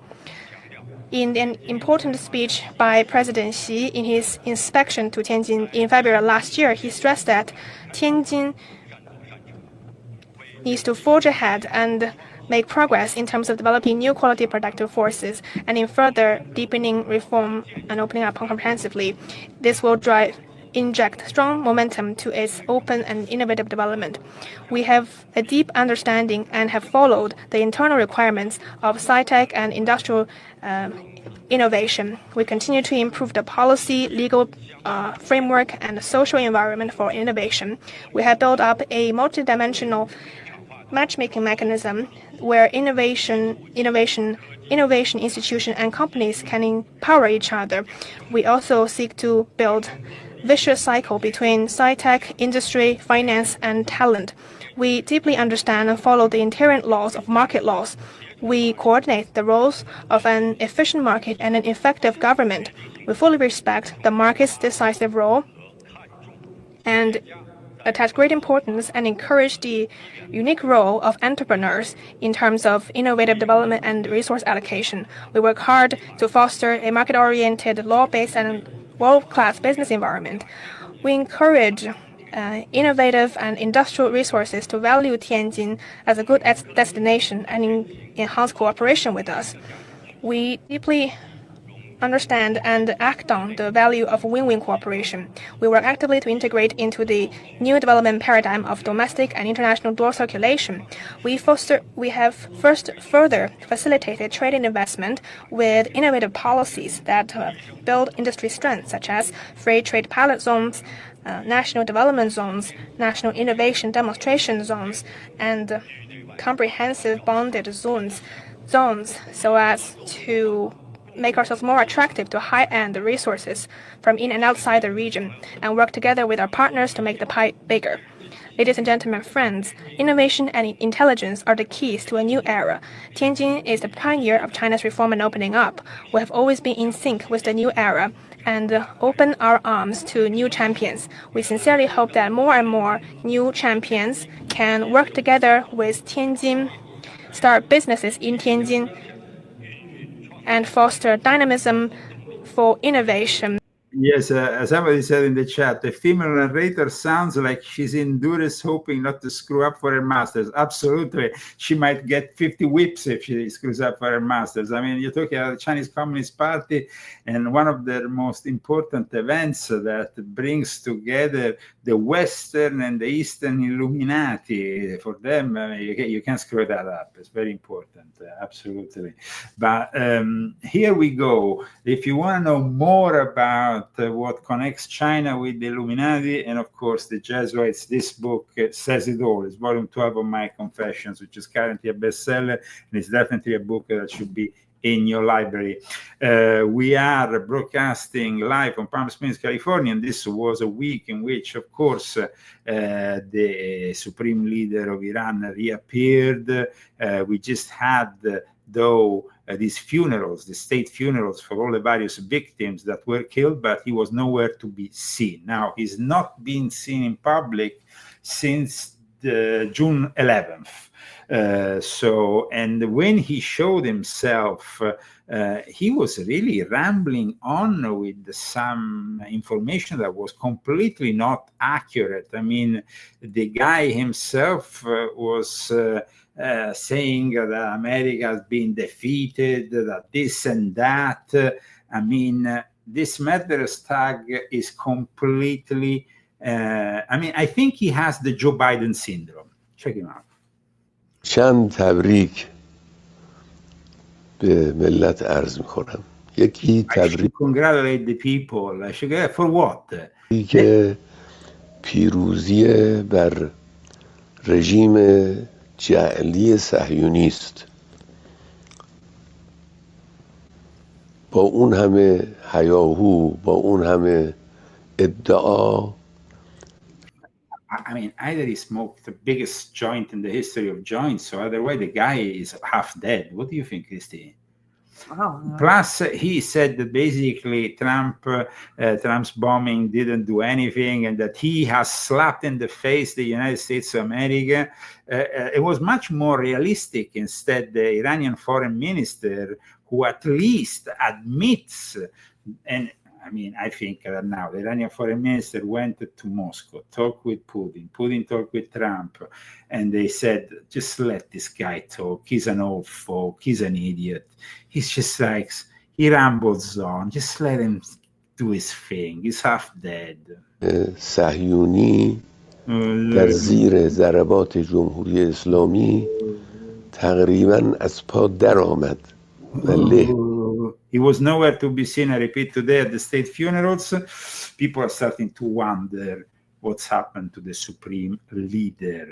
S12: In an important speech by President Xi in his inspection to Tianjin in February last year, he stressed that Tianjin needs to forge ahead and make progress in terms of developing new quality productive forces and in further deepening reform and opening up comprehensively. This will inject strong momentum to its open and innovative development. We have a deep understanding and have followed the internal requirements of sci-tech and industrial innovation. We continue to improve the policy, legal framework, and the social environment for innovation. We have built up a multidimensional matchmaking mechanism where innovation institutions and companies can empower each other. We also seek to build vicious cycle between sci-tech, industry, finance, and talent. We deeply understand and follow the inherent laws of market laws. We coordinate the roles of an efficient market and an effective government. We fully respect the market's decisive role and attach great importance and encourage the unique role of entrepreneurs in terms of innovative development and resource allocation. We work hard to foster a market-oriented, law-based, and world-class business environment. We encourage innovative and industrial resources to value Tianjin as a good destination and enhance cooperation with us. We deeply understand and act on the value of win-win cooperation. We work actively to integrate into the new development paradigm of domestic and international dual circulation. We have further facilitated trade and investment with innovative policies that build industry strength, such as free trade pilot zones, national development zones, national innovation demonstration zones, and comprehensive bonded zones, so as to make ourselves more attractive to high-end resources from in and outside the region, and work together with our partners to make the pie bigger. Ladies and gentlemen, friends, innovation and intelligence are the keys to a new era. Tianjin is the pioneer of China's reform and opening up. We have always been in sync with the new era and open our arms to new champions. We sincerely hope that more and more new champions can work together with Tianjin, start businesses in Tianjin, and foster dynamism for innovation.
S2: Yes, as somebody said in the chat, the female narrator sounds like she's in duress, hoping not to screw up for her masters. Absolutely. She might get 50 whips if she screws up for her masters. I mean, you're talking about the Chinese Communist Party, and one of their most important events that brings together the Western and the Eastern Illuminati. For them, you can't screw that up. It's very important, absolutely. But here we go. If you want to know more about what connects China with the Illuminati and, of course, the Jesuits, this book says it all. It's volume 12 of my Confessions, which is currently a bestseller, and it's definitely a book that should be in your library. We are broadcasting live from Palm Springs, California, and this was a week in which, of course, the supreme leader of Iran reappeared. We just had, though, these funerals, the state funerals for all the various victims that were killed, but he was nowhere to be seen. Now, he's not been seen in public since June 11th. And when he showed himself, he was really rambling on with some information that was completely not accurate. I mean, the guy himself was saying that America has been defeated, that this and that. I mean, this murderous thug is completely, I think he has the Joe Biden syndrome. Check him out.
S13: چند تبریک به ملت عرض میکنم. یکی
S2: I should congratulate the people. I should, for what?
S13: که پیروزی بر رژیم جعلی صهیونی است. با اون همه هیاهو، با اون همه ادعا.
S2: I mean, either he smoked the biggest joint in the history of joints, or otherwise the guy is half dead. What do you think, Christine?
S3: Wow.
S2: Plus, he said that basically Trump's bombing didn't do anything, and that he has slapped in the face the United States of America. It was much more realistic. Instead, the Iranian foreign minister, who at least admits, and I mean, I think that now the Iranian foreign minister went to Moscow, talked with Putin talked with Trump, and they said, just let this guy talk. He's an old folk. He's an idiot. He's just like, he rambles on. Just let him do his thing. He's half dead.
S13: صهیونی در زیر ضربات جمهوری اسلامی تقریباً از پا در آمد.
S2: He was nowhere to be seen. I repeat, today at the state funerals, people are starting to wonder what's happened to the supreme leader.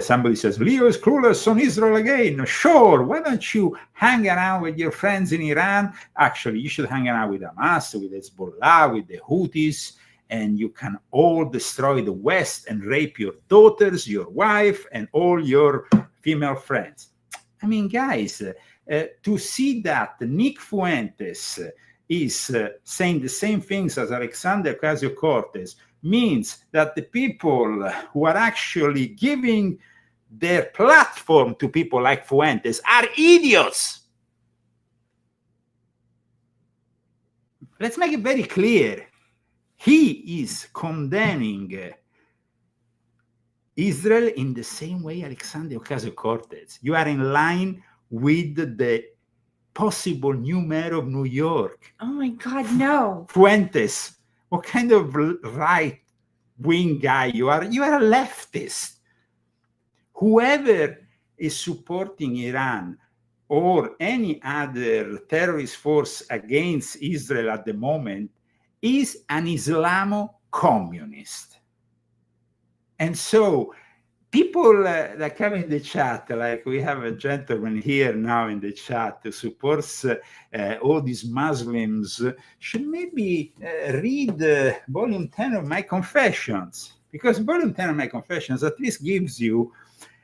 S2: Somebody says, Leo is clueless on Israel again. Sure, why don't you hang around with your friends in Iran? Actually, you should hang around with Hamas, with Hezbollah, with the Houthis, and you can all destroy the West and rape your daughters, your wife, and all your female friends. I mean, guys, to see that Nick Fuentes is saying the same things as Alexander Ocasio-Cortez means that the people who are actually giving their platform to people like Fuentes are idiots. Let's make it very clear. He is condemning Israel in the same way Alexander Ocasio-Cortez. You are in line with the possible new mayor of New York.
S3: Oh my God, no.
S2: Fuentes. What kind of right-wing guy you are? You are a leftist. Whoever is supporting Iran or any other terrorist force against Israel at the moment is an Islamo-communist. And so people that come in the chat, like we have a gentleman here now in the chat who supports all these Muslims, should maybe read volume 10 of my Confessions, because volume 10 of my Confessions at least gives you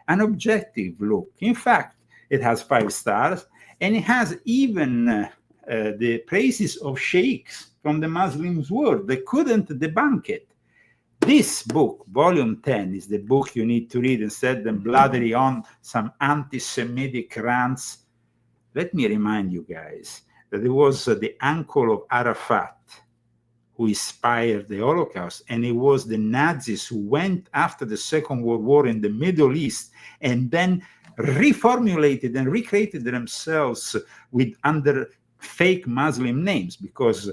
S2: an objective look. In fact, it has 5 stars, and it has even the praises of sheikhs from the Muslims world. They couldn't debunk it. This book, volume 10, is the book you need to read instead than blather on some anti-Semitic rants. Let me remind you guys that it was the uncle of Arafat who inspired the Holocaust, and it was the Nazis who went after the Second World War in the Middle East and then reformulated and recreated themselves with under fake Muslim names, because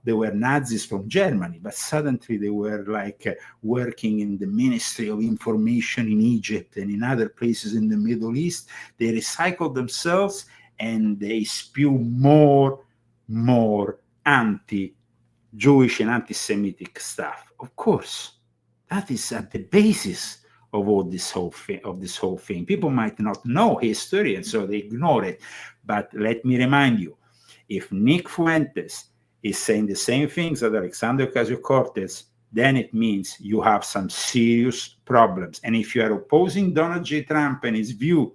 S2: they were Nazis from Germany, but suddenly they were like working in the Ministry of Information in Egypt and in other places in the Middle East. They recycled themselves and they spew more anti-Jewish and anti-Semitic stuff. Of course, that is at the basis of all this whole thing. People might not know history, and so they ignore it. But let me remind you, if Nick Fuentes is saying the same things as Alexander Ocasio-Cortez, then it means you have some serious problems. And if you are opposing Donald J. Trump and his view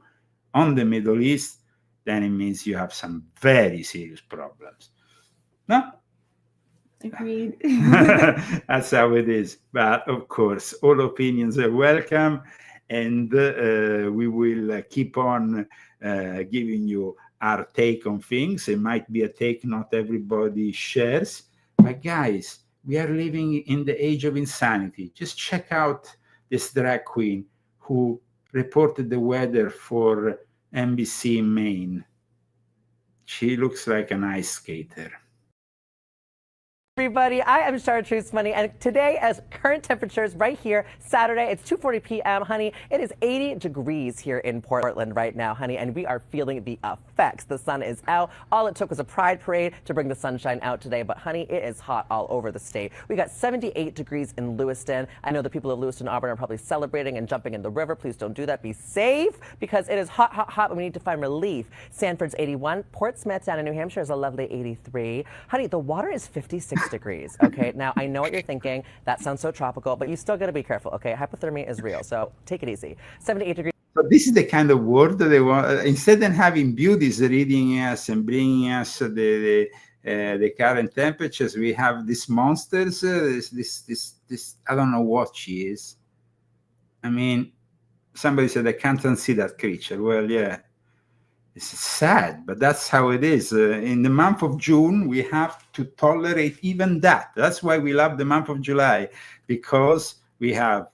S2: on the Middle East, then it means you have some very serious problems. No?
S3: Agreed.
S2: That's how it is. But of course, all opinions are welcome, and we will keep on giving you our take on things. It might be a take not everybody shares, but guys, we are living in the age of insanity. Just check out this drag queen who reported the weather for NBC in Maine. She looks like an ice skater.
S14: Everybody, I am Chartreuse Money, and today, as current temperatures right here, Saturday, it's 2:40 p.m., honey. It is 80 degrees here in Portland right now, honey, and we are feeling the effects. The sun is out. All it took was a pride parade to bring the sunshine out today, but honey, it is hot all over the state. We got 78 degrees in Lewiston. I know the people of Lewiston, Auburn are probably celebrating and jumping in the river. Please don't do that. Be safe, because it is hot, hot, hot, and we need to find relief. Sanford's 81. Portsmouth down in New Hampshire is a lovely 83. Honey, the water is 56 degrees. Okay, now I know what you're thinking. That sounds so tropical, but you still got to be careful. Okay, hypothermia is real, so take it easy. 78 degrees.
S2: So this is the kind of world that they want. Instead of having beauties reading us and bringing us the current temperatures, we have these monsters. This I don't know what she is. I mean, somebody said I can't unsee that creature. Well, yeah. It's sad, but that's how it is. In the month of June, we have to tolerate even that. That's why we love the month of July, because we have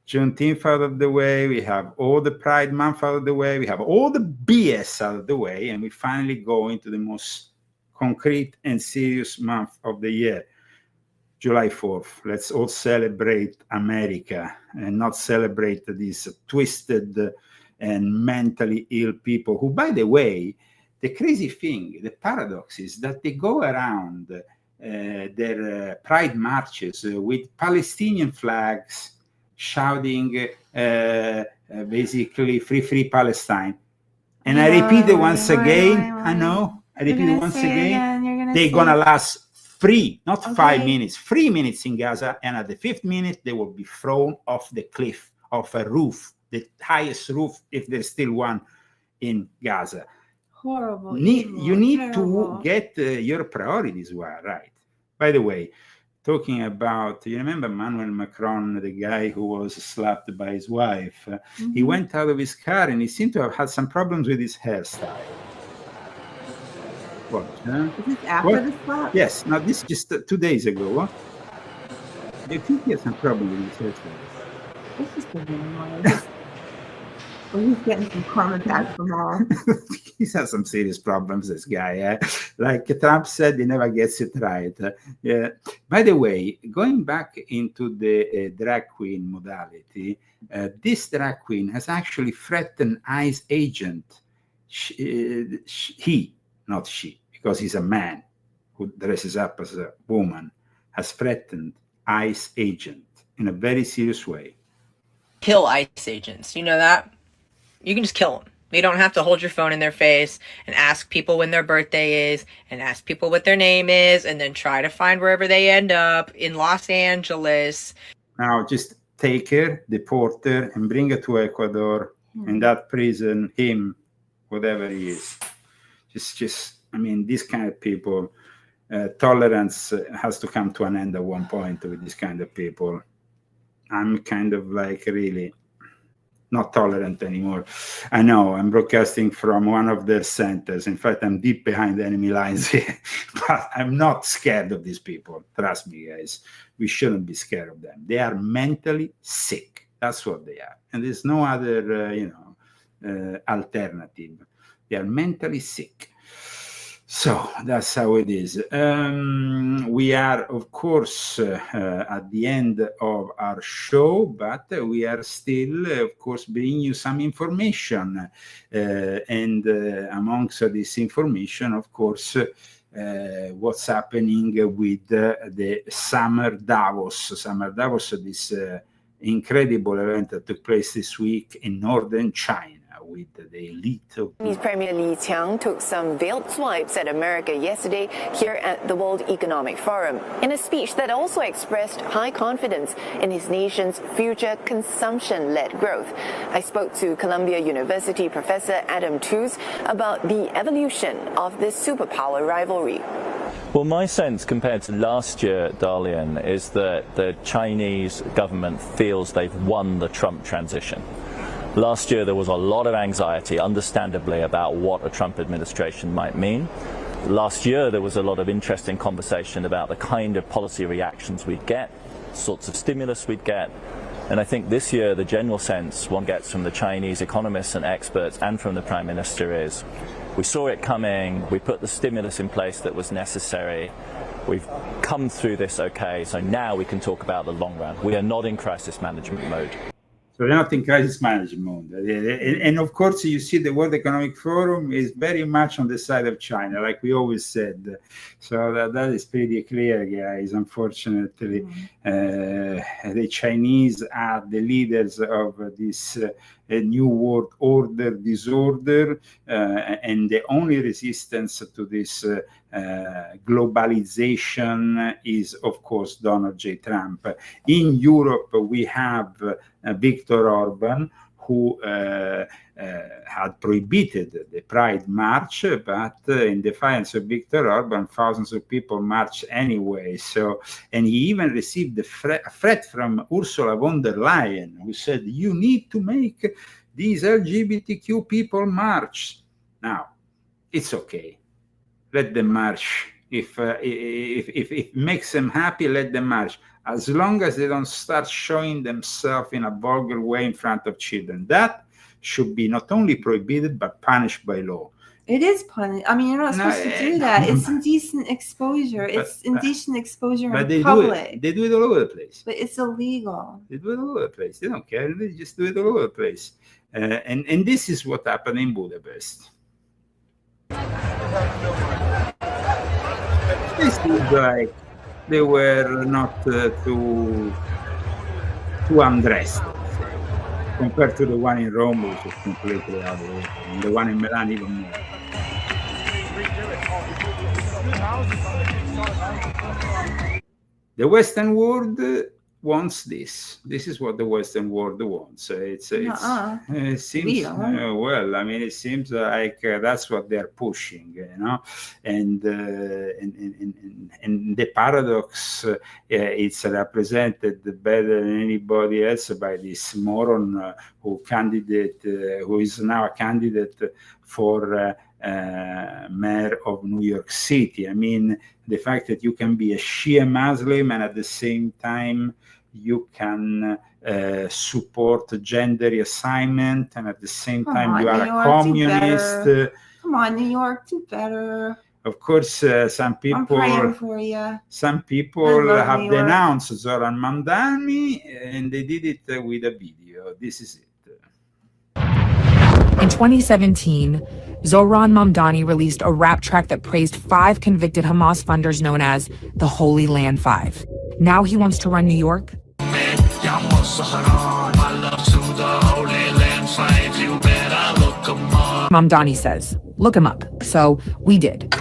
S2: Juneteenth out of the way, we have all the Pride Month out of the way, we have all the BS out of the way, and we finally go into the most concrete and serious month of the year, July 4th. Let's all celebrate America and not celebrate these twisted and mentally ill people who, by the way, the crazy thing, the paradox is that they go around their pride marches with Palestinian flags, shouting basically free Palestine. And I repeat it once again, I know, I repeat it once again, they're gonna last 5 minutes, 3 minutes in Gaza, and at the 5th minute, they will be thrown off the cliff, off a roof, the highest roof, if there's still one in Gaza.
S3: Horrible.
S2: You need to get your priorities right. By the way, talking about, you remember Emmanuel Macron, the guy who was slapped by his wife? He went out of his car and he seemed to have had some problems with his hairstyle. What?
S3: Is this after the slap?
S2: Yes. Now, this is just 2 days ago. Do you think he has some problem with his hairstyle?
S3: It's just a noise. Well, he's getting some karma back from all.
S2: He's had some serious problems, this guy. Like Trump said, he never gets it right. Yeah. By the way, going back into the drag queen modality, this drag queen has actually threatened ICE agent. He, not she, because he's a man who dresses up as a woman, has threatened ICE agent in a very serious way.
S15: Kill ICE agents. You know that? You can just kill them. You don't have to hold your phone in their face and ask people when their birthday is and ask people what their name is and then try to find wherever they end up in Los Angeles.
S2: Now just take her, deport her, and bring her to Ecuador, in that prison, him, whatever he is. I mean, these kind of people, tolerance has to come to an end at one point with these kind of people. I'm kind of like really not tolerant anymore. I know I'm broadcasting from one of their centers. In fact, I'm deep behind enemy lines here, but I'm not scared of these people. Trust me, guys. We shouldn't be scared of them. They are mentally sick. That's what they are. And there's no other, alternative. They are mentally sick. So that's how it is. We are, of course, at the end of our show, but we are still, of course, bringing you some information. And amongst this information, of course, what's happening with the Summer Davos. Summer Davos, this incredible event that took place this week in northern China, with the elite.
S16: Chinese Premier Li Qiang took some veiled swipes at America yesterday here at the World Economic Forum, in a speech that also expressed high confidence in his nation's future consumption-led growth. I spoke to Columbia University Professor Adam Tooze about the evolution of this superpower rivalry.
S17: Well, my sense compared to last year, Darlene, is that the Chinese government feels they've won the Trump transition. Last year, there was a lot of anxiety, understandably, about what a Trump administration might mean. Last year, there was a lot of interesting conversation about the kind of policy reactions we'd get, sorts of stimulus we'd get. And I think this year, the general sense one gets from the Chinese economists and experts and from the Prime Minister is, we saw it coming, we put the stimulus in place that was necessary, We've come through this okay, so now we can talk about the long run. We are not in crisis management mode.
S2: So they're not in crisis management mode. And of course, you see the World Economic Forum is very much on the side of China, like we always said. So that is pretty clear, guys. Unfortunately, the Chinese are the leaders of this new world order disorder, and the only resistance to this globalization is, of course, Donald J. Trump. In Europe, we have Viktor Orban, who had prohibited the Pride March, but in defiance of Viktor Orban, thousands of people marched anyway. So, and he even received a threat from Ursula von der Leyen, who said, "You need to make these LGBTQ people march." Now, it's okay. Let them march. If it makes them happy, let them march. As long as they don't start showing themselves in a vulgar way in front of children. That should be not only prohibited, but punished by law.
S3: It is punished. I mean, you're not supposed to do that. It's indecent exposure. It's indecent exposure in public.
S2: They do it all over the place.
S3: But it's illegal.
S2: They do it all over the place. They don't care. They just do it all over the place. And this is what happened in Budapest. This is like they were not too undressed compared to the one in Rome, which is completely out of it, and the one in Milan even more. The Western world wants this. This is what the Western world wants. It seems well. I mean, it seems like that's what they're pushing, you know. And the paradox, it's represented better than anybody else by this moron who is now a candidate for mayor of New York City. I mean, the fact that you can be a Shia Muslim and at the same time you can support gender reassignment, and at the same time you are a communist.
S3: Come on, New York, do better.
S2: Of course, some people.
S3: I'm praying for you.
S2: Some people have denounced Zoran Mamdani, and they did it with a video. This is it.
S18: In 2017, Zoran Mamdani released a rap track that praised 5 convicted Hamas funders known as the Holy Land Five. Now he wants to run New York. Mamdani says, look him up. So we did.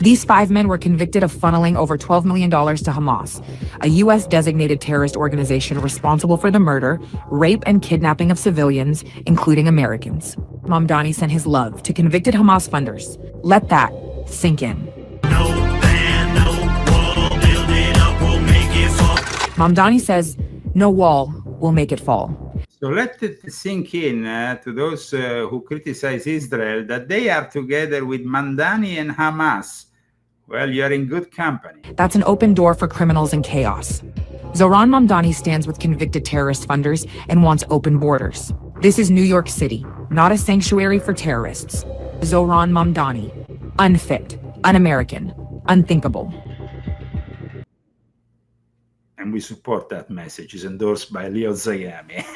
S18: These 5 men were convicted of funneling over $12 million to Hamas, a U.S. designated terrorist organization responsible for the murder, rape, and kidnapping of civilians, including Americans. Mamdani sent his love to convicted Hamas funders. Let that sink in. Mamdani says, no wall will make it fall.
S2: So let it sink in to those who criticize Israel that they are together with Mamdani and Hamas. Well, you're in good company.
S18: That's an open door for criminals and chaos. Zoran Mamdani stands with convicted terrorist funders and wants open borders. This is New York City, not a sanctuary for terrorists. Zoran Mamdani, unfit, un-American, unthinkable.
S2: And we support that message. It's endorsed by Leo Zagami.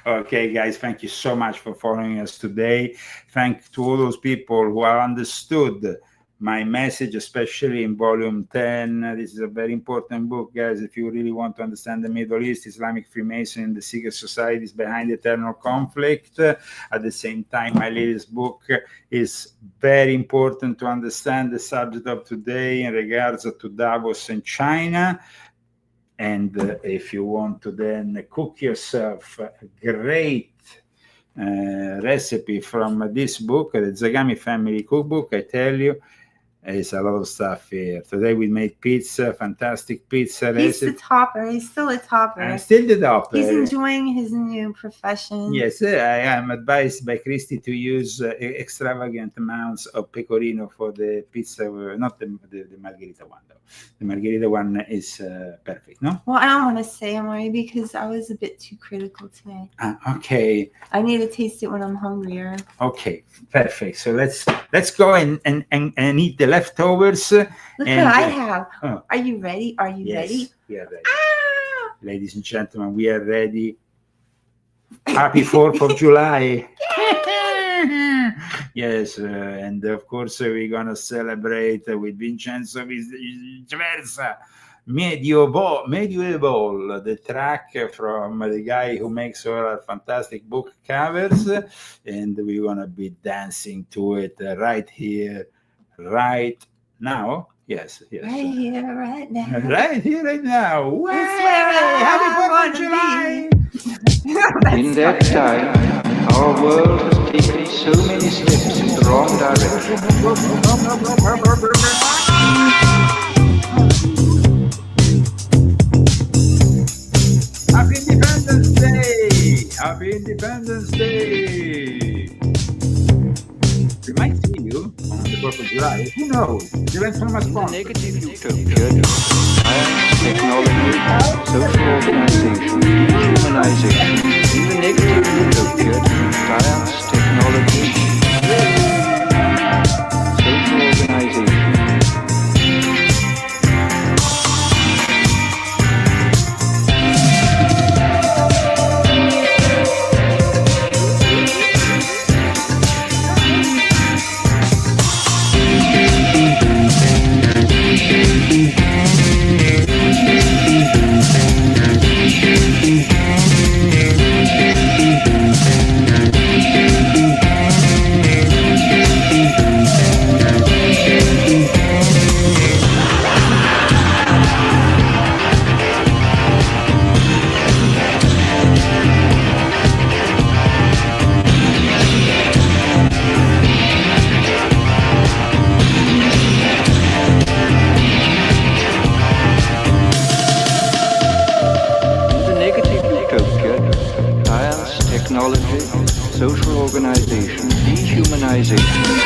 S2: Okay, guys, thank you so much for following us today. Thank to all those people who have understood my message, especially in volume 10. This is a very important book, guys. If you really want to understand the Middle East, Islamic Freemasonry, and the secret societies behind eternal conflict. At the same time, my latest book is very important to understand the subject of today in regards to Davos and China. And if you want to then cook yourself a great recipe from this book, the Zagami Family Cookbook, I tell you, there's a lot of stuff here. Today we made pizza, fantastic pizza recipe.
S3: He's the topper. He's still a topper.
S2: I'm still the topper.
S3: He's enjoying his new profession.
S2: Yes, I am advised by Christy to use extravagant amounts of pecorino for the pizza, not the margherita one, though. The margherita one is perfect, no?
S3: Well, I don't want to say, Amari, because I was a bit too critical today.
S2: Okay.
S3: I need to taste it when I'm hungrier.
S2: Okay, perfect. So let's go and eat the leftovers.
S3: Look
S2: and,
S3: what I have.
S2: oh,
S3: Are you ready? Are you
S2: yes,
S3: ready?
S2: we are ready. Ladies and gentlemen, we are ready. Happy 4th of July. Yes, and of course we're gonna celebrate with Vincenzo Viceversa. Medieval, the track from the guy who makes all our fantastic book covers, and we're gonna be dancing to it right here, right now. Yes.
S3: Right here, right now.
S2: Right here, right now. Way!
S3: It's where
S2: Happy
S3: I
S2: 4th of
S3: wanna
S2: July!
S19: In that time, our world has taken so many steps in the wrong direction.
S2: Happy Independence Day! Happy Independence Day! We might see you on the 4th of July. Who knows? Depends on my sponsor.
S19: Negative utopia, science, technology, social organization, dehumanization. In the negative utopia, science, technology, social organization. Technology, social organization, dehumanization.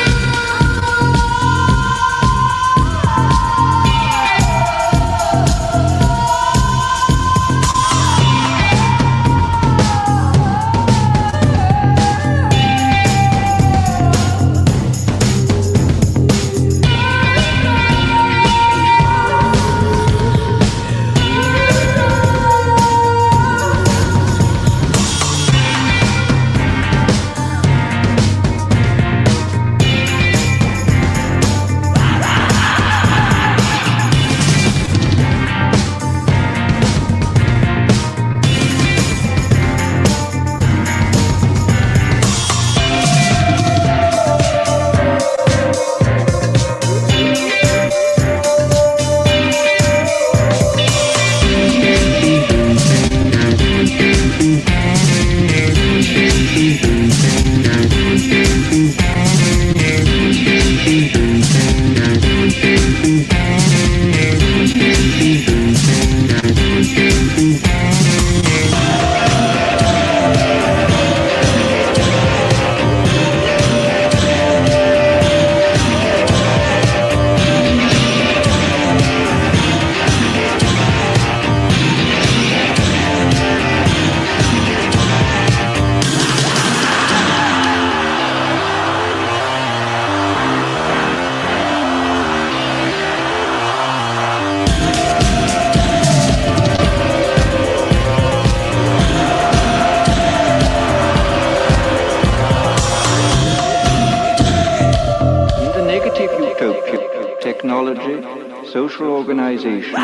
S19: Technology, social organization.